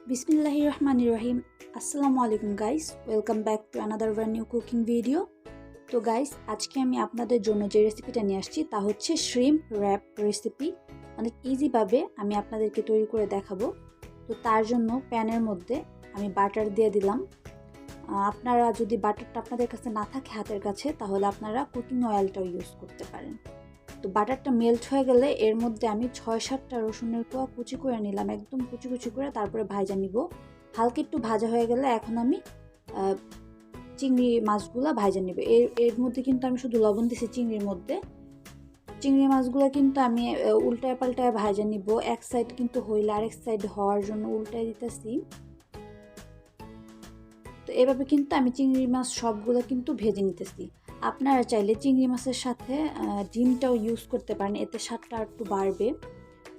Bismillahirrahmanirrahim. Assalamu alaikum guys. Welcome back to another brand new cooking video. তো guys, আজকে আমি আপনাদের জন্য যে রেসিপিটা নিয়ে আসছি তা হচ্ছে শ্রিম্প র‍্যাপ রেসিপি। অনেক ইজিভাবে আমি আপনাদেরকে তৈরি করে দেখাবো। তো তার জন্য প্যানের মধ্যে আমি বাটার দিয়ে দিলাম। আপনারা যদি বাটারটা আপনাদের কাছে না থাকে হাতের কাছে, তাহলে আপনারা কুকিং অয়েলটাও ইউজ করতে পারেন। তো বাটারটা মেল্ট হয়ে গেলে এর মধ্যে আমি 6-7টা রসুনের কোয়া কুচি করে নিলাম, একদম কুচি কুচি করে, তারপরে ভাজা নিব। হালকা একটু ভাজা হয়ে গেলে এখন আমি চিংড়ি মাছগুলো ভাজা নিব। এর মধ্যে কিন্তু আমি শুধু লবণ দিয়েছি চিংড়ির মধ্যে। চিংড়ি মাছগুলো কিন্তু আমি উল্টায় পাল্টায় ভাজা নিব। এক সাইড কিন্তু হইলে আরেক সাইড হওয়ার জন্য উল্টায় দিতেছি। তো এভাবে কিন্তু আমি চিংড়ি মাছ সবগুলো কিন্তু ভেজে নিতেছি। আপনারা চাইলে চিংড়ি মাছের সাথে ডিমটাও ইউজ করতে পারেন, এতে স্বাদটা একটু বাড়বে।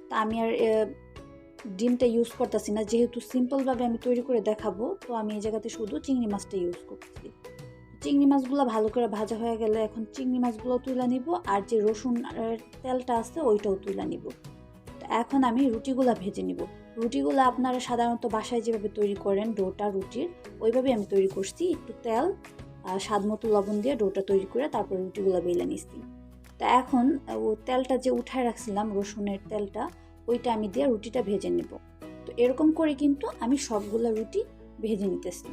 তা আমি আর ডিমটা ইউজ করতেছি না, যেহেতু সিম্পলভাবে আমি তৈরি করে দেখাবো। তো আমি এই জায়গাতে শুধু চিংড়ি মাছটা ইউজ করতেছি। চিংড়ি মাছগুলো ভালো করে ভাজা হয়ে গেলে এখন চিংড়ি মাছগুলো তুলে নিব, আর যে রসুন তেলটা আছে ওইটাও তুলে নিব। তো এখন আমি রুটিগুলো ভেজে নিব। রুটিগুলো আপনারা সাধারণত বাসায় যেভাবে তৈরি করেন ডোটা রুটির, ওইভাবে আমি তৈরি করছি। একটু তেল, স্বাদ মতো লবণ দিয়ে ডোটা তৈরি করে তারপর রুটিগুলো বেলে নিচ্ছি। তা এখন ও তেলটা যে উঠায় রাখছিলাম, রসুনের তেলটা, ওইটা আমি দিয়ে রুটিটা ভেজে নেব। তো এরকম করে কিন্তু আমি সবগুলা রুটি ভেজে নিতেছি।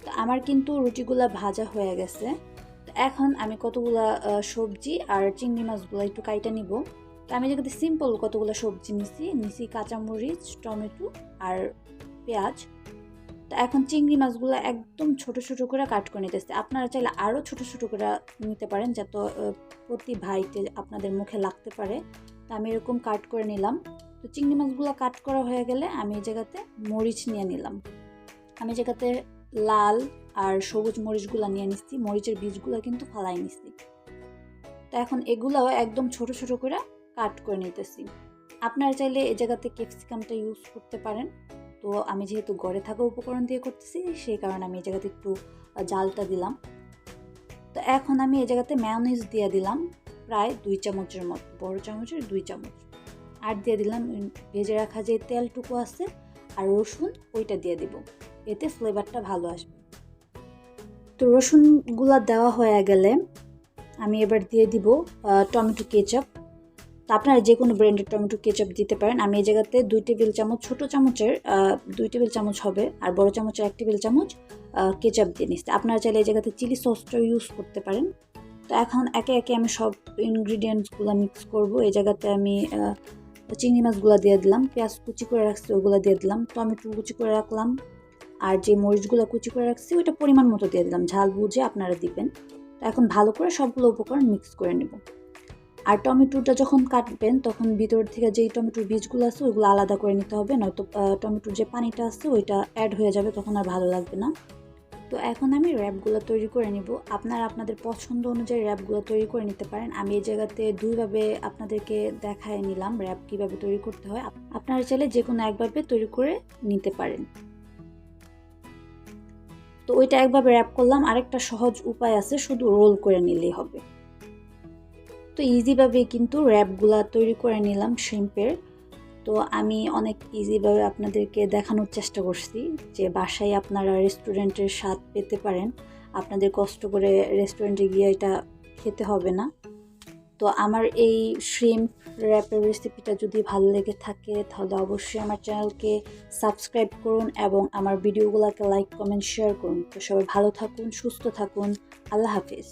তো আমার কিন্তু রুটিগুলা ভাজা হয়ে গেছে। তো এখন আমি কতগুলা সবজি আর চিংড়ি মাছগুলো একটু কাইটা নিব। তো আমি যেখানে সিম্পল কতগুলো সবজি নিছি কাঁচামরিচ, টমেটো আর পেঁয়াজ। তো এখন চিংড়ি মাছগুলো একদম ছোট ছোট করে কাট করে নিতেছে। আপনারা চাইলে আরও ছোট ছোট করে নিতে পারেন, যাতে প্রতি ভাইতে আপনাদের মুখে লাগতে পারে। তো আমি এরকম কাট করে নিলাম। তো চিংড়ি মাছগুলো কাট করা হয়ে গেলে আমি এই জায়গাতে মরিচ নিয়ে নিলাম। আমি জায়গাতে লাল আর সবুজ মরিচগুলো নিয়ে নিচ্ছি, মরিচের বীজগুলো কিন্তু ফালাই নিচ্ছি। তো এখন এগুলোও একদম ছোট ছোট করে কাট করে নিতেছি। আপনারা চাইলে এই জায়গাতে ক্যাপসিকামটা ইউজ করতে পারেন। তো আমি যেহেতু ঘরে থাকা উপকরণ দিয়ে করতেছি, সেই কারণে আমি এই জায়গাতে একটু জালটা দিলাম। তো এখন আমি এই জায়গাতে মায়োনিজ দিয়ে দিলাম প্রায় 2 চামচের মতো, বড় চামচের 2 চামচ। আর দিয়ে দিলাম ভেজে রাখা যে তেলটুকু আছে আর রসুন, ওইটা দিয়ে দিব, এতে ফ্লেভারটা ভালো আসবে। তো রসুনগুলো দেওয়া হয়ে গেলে আমি এবার দিয়ে দিব টমেটো কেচাপ। তো আপনারা যে কোনো ব্র্যান্ডের টমেটো কেচাপ দিতে পারেন। আমি এই জায়গাতে 2 টেবিল চামচ, ছোটো চামচের 2 টেবিল চামচ হবে, আর বড় চামচের 1 টেবিল চামচ কেচাপ দিয়ে নিচ্ছি। আপনারা চাইলে এই জায়গাতে চিলি সসটাও ইউজ করতে পারেন। তো এখন একে একে আমি সব ইনগ্রিডিয়েন্টসগুলো মিক্স করব। এই জায়গাতে আমি চিংড়ি মাছগুলো দিয়ে দিলাম, পেঁয়াজ কুচি করে রাখছি ওগুলো দিয়ে দিলাম, টমেটো কুচি করে রাখলাম, আর যে মরিচগুলো কুচি করে রাখছি ওইটা পরিমাণ মতো দিয়ে দিলাম, ঝাল বুঝে আপনারা দিবেন। তো এখন ভালো করে সবগুলো উপকরণ মিক্স করে নেব। আর টমেটোটা যখন কাটবেন তখন ভিতর থেকে যেই টমেটোর বীজগুলো আছে ওইগুলো আলাদা করে নিতে হবে, নয়তো টমেটোর যে পানিটা আছে ওইটা অ্যাড হয়ে যাবে, তখন আর ভালো লাগবে না। তো এখন আমি র্যাপগুলো তৈরি করে নিব। আপনারা আপনাদের পছন্দ অনুযায়ী র্যাপগুলো তৈরি করে নিতে পারেন। আমি এই জায়গাতে দুইভাবে আপনাদেরকে দেখায় নিলাম র্যাপ কীভাবে তৈরি করতে হয়। আপনারা চাইলে যে কোনো একভাবে তৈরি করে নিতে পারেন। তো ওইটা একভাবে র্যাপ করলাম। আরেকটা সহজ উপায় আছে, শুধু রোল করে নিলেই হবে। তো ইজিভাবে কিন্তু র্যাপগুলা তৈরি করে নিলাম শ্রিম্পের। তো আমি অনেক ইজিভাবে আপনাদেরকে দেখানোর চেষ্টা করছি যে বাসায় আপনারা রেস্টুরেন্টের স্বাদ পেতে পারেন, আপনাদের কষ্ট করে রেস্টুরেন্টে গিয়ে এটা খেতে হবে না। তো আমার এই শ্রিম্প র্যাপের রেসিপিটা যদি ভালো লেগে থাকে তাহলে অবশ্যই আমার চ্যানেলকে সাবস্ক্রাইব করুন এবং আমার ভিডিওগুলোকে লাইক, কমেন্ট, শেয়ার করুন। তো সবাই ভালো থাকুন, সুস্থ থাকুন। আল্লাহ হাফিজ।